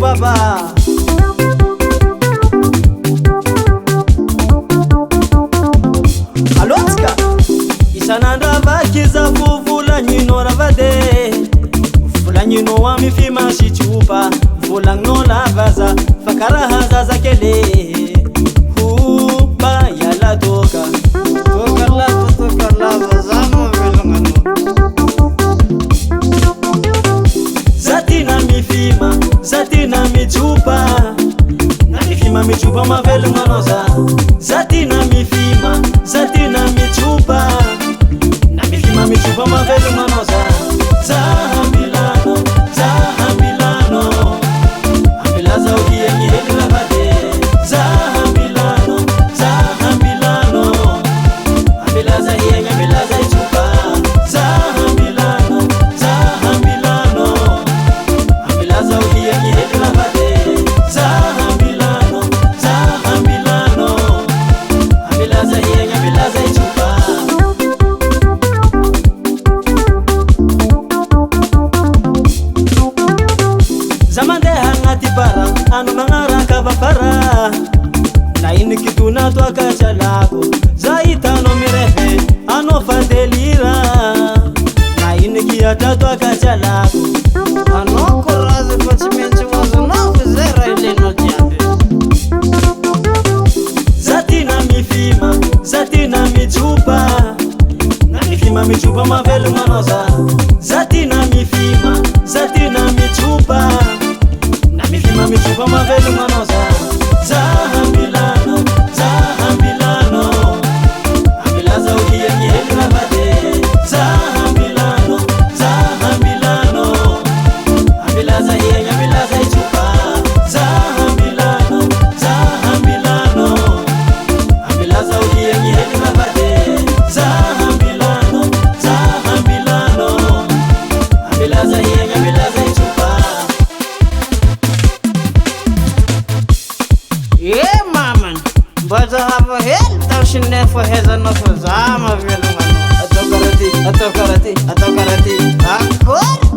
baba alotsika isanandra vakiza vuvolanyino ravade volanyino amy fimasitsopa volagno lavaza fakaraha zaza kele huba yala toka lava zama velongano zatina mifima zatina mitsupa na mifima mitsupa mavelonganoza zatina mifima zatina mitsupa na mifima mitsupa mavelonganoza zahambilano zahambilano ambilaza ukiengi heli lavade zahambilano zahambilano ambilaza hiengi ambilaza itsupa zahambilano zahambilano ambilaza ukiengi heli lavade zahambilano zahambilano ambilaza hiengi ambilaza itsupa zamandeha ngati bara anu mangaraka vapara na inikituna twakacha lako zaitano mirehe anofadelira na inikiata twakacha lako anokoraze pachimenchi wazo navuzera ileno jambe zatina mifima zatina mitsupa na mifima mitsupa mavele manoza zatina mifima zatina mitsupa na mifima mitsupa mavele manoza zahambilano zahambilano ambilaza ukiengi heli lavade zahambilano zahambilano ambilaza hiengi ambilaza itsupa zahambilano zahambilano ambilaza ukiengi heli lavade zahambilano zahambilano ambilaza hiengi ambilaza itsupa. Yeah, mama, but I have a head that she never has enough of Zama. Atokarati, atokarati, atokarati.